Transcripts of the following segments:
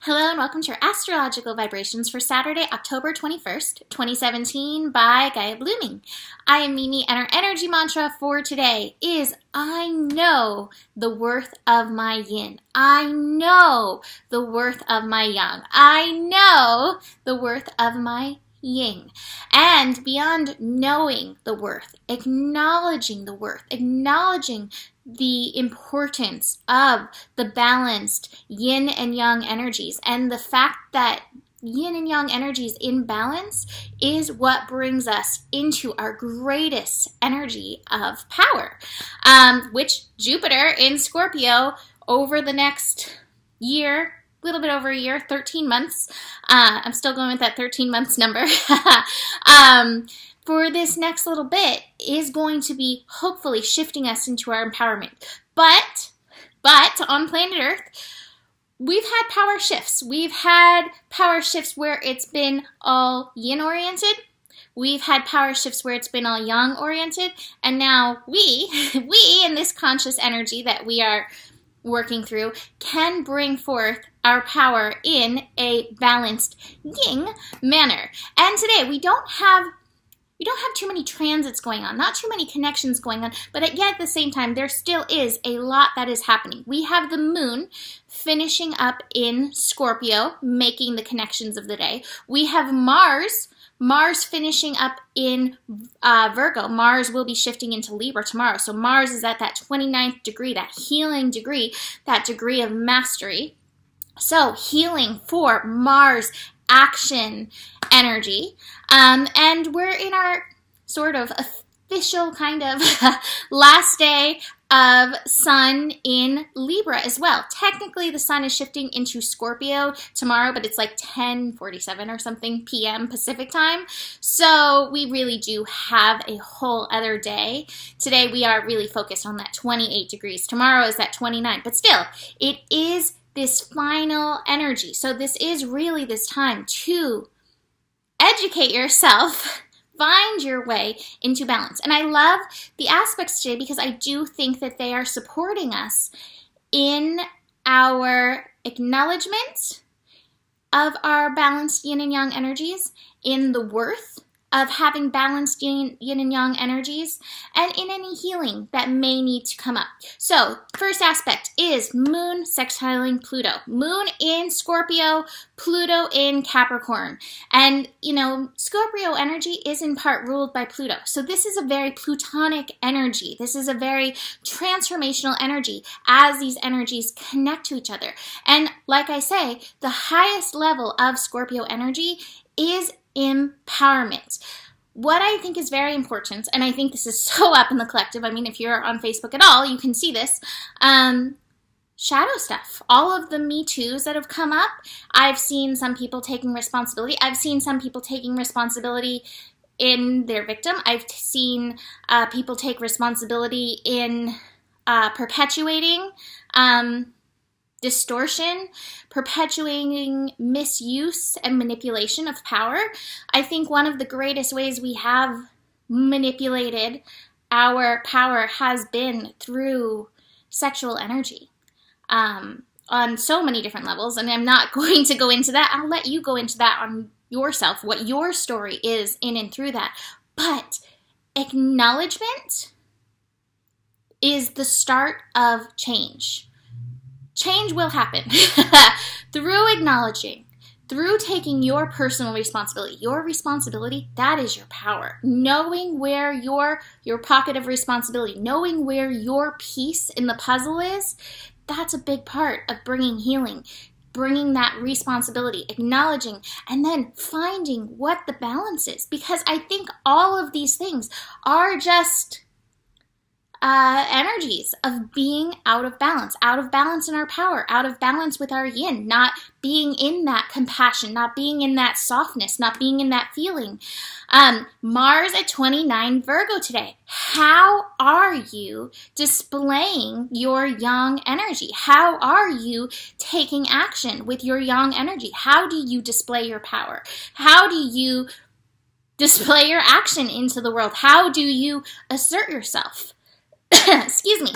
Hello and welcome to your astrological vibrations for Saturday, October 21st, 2017 by Gaia Blooming. I am Mimi and our energy mantra for today is I know the worth of my yin. I know the worth of my yang. I know the worth of my yin. And beyond knowing the worth, acknowledging the worth, acknowledging the importance of the balanced yin and yang energies, and the fact that yin and yang energies in balance is what brings us into our greatest energy of power, which Jupiter in Scorpio over the next year, a little bit over a year, 13 months, I'm still going with that 13 months number, for this next little bit is going to be hopefully shifting us into our empowerment. But on planet Earth, we've had power shifts. We've had power shifts where it's been all yin oriented. We've had power shifts where it's been all yang oriented. And now we in this conscious energy that we are working through can bring forth our power in a balanced yin manner. And today we don't have too many transits going on, not too many connections going on, but yet at the same time, there still is a lot that is happening. We have the moon finishing up in Scorpio, making the connections of the day. We have Mars finishing up in Virgo. Mars will be shifting into Libra tomorrow. So Mars is at that 29th degree, that healing degree, that degree of mastery. So healing for Mars action energy, and we're in our sort of official kind of last day of Sun in Libra as well. Technically the Sun is shifting into Scorpio tomorrow, but it's like 10:47 or something p.m. Pacific time, so we really do have a whole other day. Today we are really focused on that 28 degrees. Tomorrow is that 29, but still it is this final energy. So this is really this time to educate yourself, find your way into balance. And I love the aspects today because I do think that they are supporting us in our acknowledgement of our balanced yin and yang energies, in the worth of having balanced yin and yang energies, and in any healing that may need to come up. So, first aspect is Moon sextiling Pluto. Moon in Scorpio, Pluto in Capricorn. And, Scorpio energy is in part ruled by Pluto. So this is a very Plutonic energy. This is a very transformational energy as these energies connect to each other. And like I say, the highest level of Scorpio energy is empowerment. What I think is very important, and I think this is so up in the collective, I mean, if you're on Facebook at all, you can see this, shadow stuff. All of the Me Too's that have come up, I've seen some people taking responsibility. I've seen some people taking responsibility in their victim. I've seen people take responsibility in perpetuating distortion, perpetuating misuse and manipulation of power. I think one of the greatest ways we have manipulated our power has been through sexual energy on so many different levels, and I'm not going to go into that. I'll let you go into that on yourself, what your story is in and through that. But acknowledgement is the start of change. Change will happen through acknowledging, through taking your personal responsibility. Your responsibility, that is your power. Knowing where your pocket of responsibility, knowing where your piece in the puzzle is, that's a big part of bringing healing, bringing that responsibility, acknowledging, and then finding what the balance is. Because I think all of these things are just energies of being out of balance in our power, out of balance with our yin, not being in that compassion, not being in that softness, not being in that feeling. Mars at 29 Virgo today. How are you displaying your yang energy? How are you taking action with your yang energy? How do you display your power? How do you display your action into the world? How do you assert yourself? excuse me,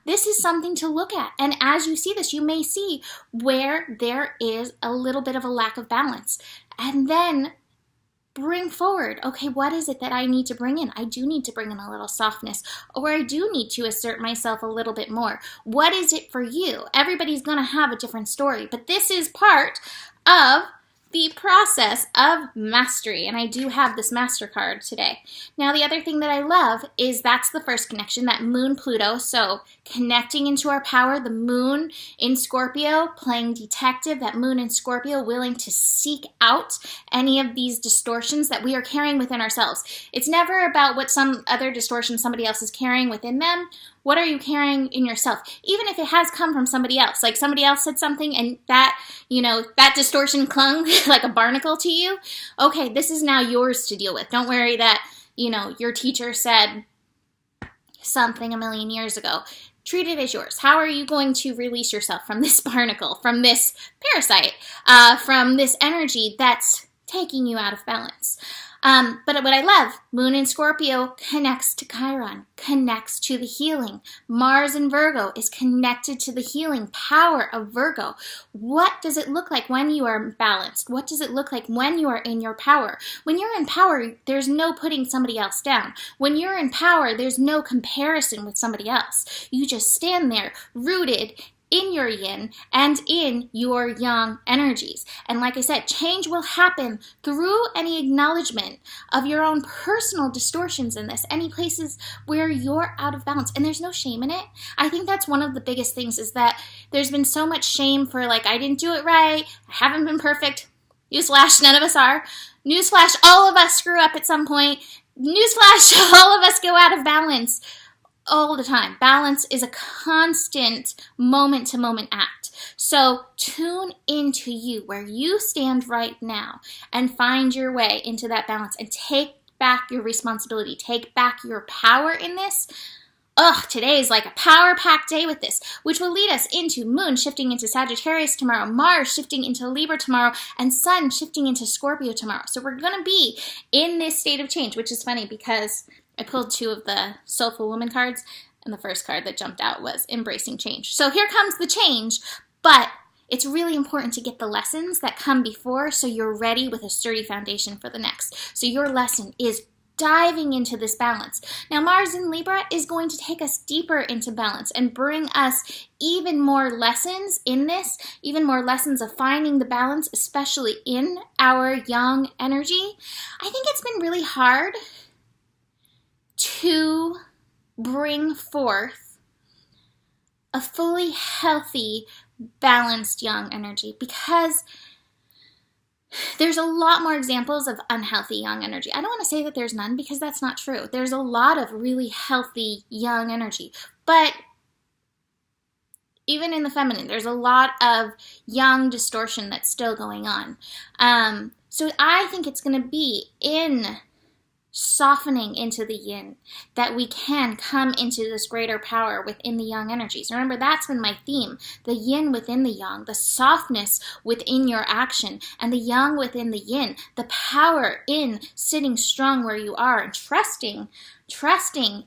this is something to look at. And as you see this, you may see where there is a little bit of a lack of balance. And then bring forward, okay, what is it that I need to bring in? I do need to bring in a little softness, or I do need to assert myself a little bit more. What is it for you? Everybody's going to have a different story, but this is part of the process of mastery, and I do have this master card today. Now, the other thing that I love is that's the first connection, that moon Pluto, so connecting into our power, the moon in Scorpio, playing detective, that moon in Scorpio, willing to seek out any of these distortions that we are carrying within ourselves. It's never about what some other distortion somebody else is carrying within them. What are you carrying in yourself? Even if it has come from somebody else, like somebody else said something and that, that distortion clung like a barnacle to you. Okay, this is now yours to deal with. Don't worry that, your teacher said something a million years ago. Treat it as yours. How are you going to release yourself from this barnacle, from this parasite, from this energy that's taking you out of balance? But what I love, Moon in Scorpio connects to Chiron, connects to the healing. Mars in Virgo is connected to the healing power of Virgo. What does it look like when you are balanced? What does it look like when you are in your power? When you're in power, there's no putting somebody else down. When you're in power, there's no comparison with somebody else. You just stand there rooted in your yin and in your yang energies. And like I said, change will happen through any acknowledgement of your own personal distortions in this, any places where you're out of balance. And there's no shame in it. I think that's one of the biggest things, is that there's been so much shame for I didn't do it right, I haven't been perfect. Newsflash, none of us are. Newsflash, all of us screw up at some point. Newsflash, all of us go out of balance. All the time. Balance is a constant moment-to-moment act. So tune into you, where you stand right now, and find your way into that balance and take back your responsibility. Take back your power in this. Today is like a power-packed day with this, which will lead us into Moon shifting into Sagittarius tomorrow, Mars shifting into Libra tomorrow, and Sun shifting into Scorpio tomorrow. So we're going to be in this state of change, which is funny because I pulled 2 of the Soulful Woman cards, and the first card that jumped out was Embracing Change. So here comes the change, but it's really important to get the lessons that come before so you're ready with a sturdy foundation for the next. So your lesson is diving into this balance. Now, Mars in Libra is going to take us deeper into balance and bring us even more lessons in this, even more lessons of finding the balance, especially in our yang energy. I think it's been really hard to bring forth a fully healthy, balanced yang energy, because there's a lot more examples of unhealthy yang energy. I don't want to say that there's none, because that's not true. There's a lot of really healthy yang energy, but even in the feminine, there's a lot of yang distortion that's still going on. So I think it's going to be in softening into the yin that we can come into this greater power within the yang energies. Remember, that's been my theme, the yin within the yang, the softness within your action, and the yang within the yin, the power in sitting strong where you are and trusting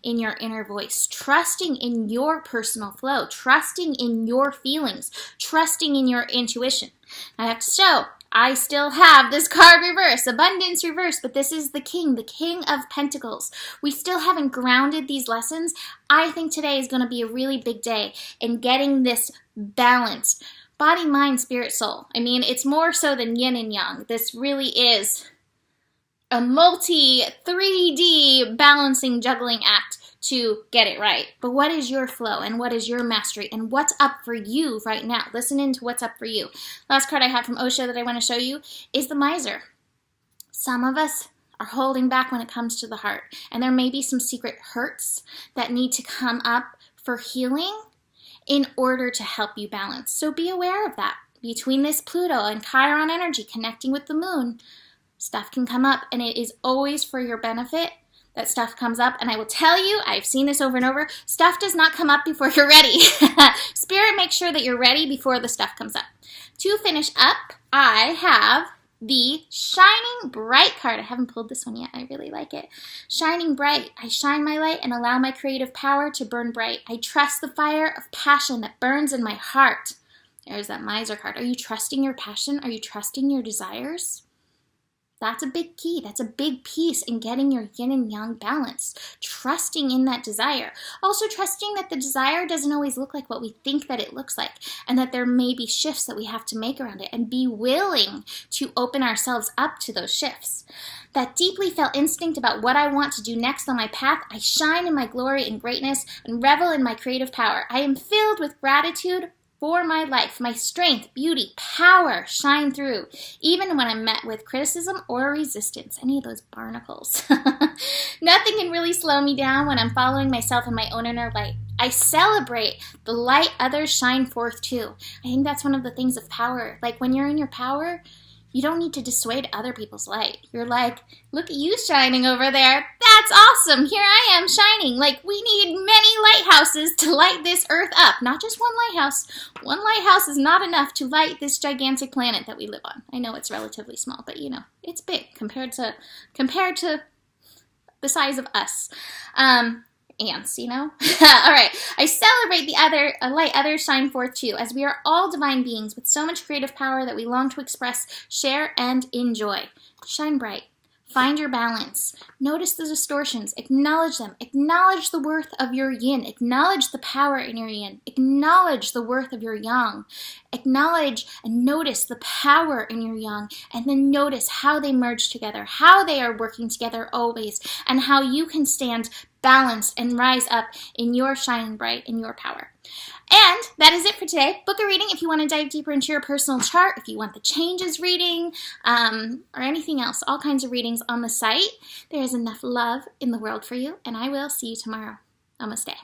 in your inner voice, trusting in your personal flow, trusting in your feelings, trusting in your intuition. I have to show, I still have this card reverse, abundance reverse, but this is the king of pentacles. We still haven't grounded these lessons. I think today is going to be a really big day in getting this balanced body, mind, spirit, soul. I mean, it's more so than yin and yang. This really is a multi 3D balancing, juggling act to get it right. But what is your flow, and what is your mastery, and what's up for you right now? Listen into what's up for you. Last card I have from Osho that I want to show you is the miser. Some of us are holding back when it comes to the heart, and there may be some secret hurts that need to come up for healing in order to help you balance. So be aware of that. Between this Pluto and Chiron energy connecting with the moon, stuff can come up, and it is always for your benefit that stuff comes up. And I will tell you, I've seen this over and over, stuff does not come up before you're ready. Spirit makes sure that you're ready before the stuff comes up. To finish up, I have the Shining Bright card. I haven't pulled this one yet. I really like it. Shining Bright. I shine my light and allow my creative power to burn bright. I trust the fire of passion that burns in my heart. There's that Miser card. Are you trusting your passion? Are you trusting your desires? That's a big key. That's a big piece in getting your yin and yang balance. Trusting in that desire. Also trusting that the desire doesn't always look like what we think that it looks like, and that there may be shifts that we have to make around it, and be willing to open ourselves up to those shifts. That deeply felt instinct about what I want to do next on my path. I shine in my glory and greatness and revel in my creative power. I am filled with gratitude for my life. My strength, beauty, power shine through, even when I'm met with criticism or resistance. Any of those barnacles. Nothing can really slow me down when I'm following myself in my own inner light. I celebrate the light others shine forth too. I think that's one of the things of power. Like when you're in your power, you don't need to dissuade other people's light. You're like, look at you shining over there. That's awesome. Here I am shining. Like, we need many lighthouses to light this earth up. Not just one lighthouse. One lighthouse is not enough to light this gigantic planet that we live on. I know it's relatively small, but you know, it's big compared to the size of us. Ants, you know? All right. I celebrate the light others shine forth too, as we are all divine beings with so much creative power that we long to express, share, and enjoy. Shine bright. Find your balance. Notice the distortions. Acknowledge them. Acknowledge the worth of your yin. Acknowledge the power in your yin. Acknowledge the worth of your yang. Acknowledge and notice the power in your yang, and then notice how they merge together, how they are working together always, and how you can stand balanced and rise up in your shining bright, in your power. And that is it for today. Book a reading if you want to dive deeper into your personal chart, if you want the changes reading, or anything else. All kinds of readings on the site. There is enough love in the world for you, and I will see you tomorrow. Namaste.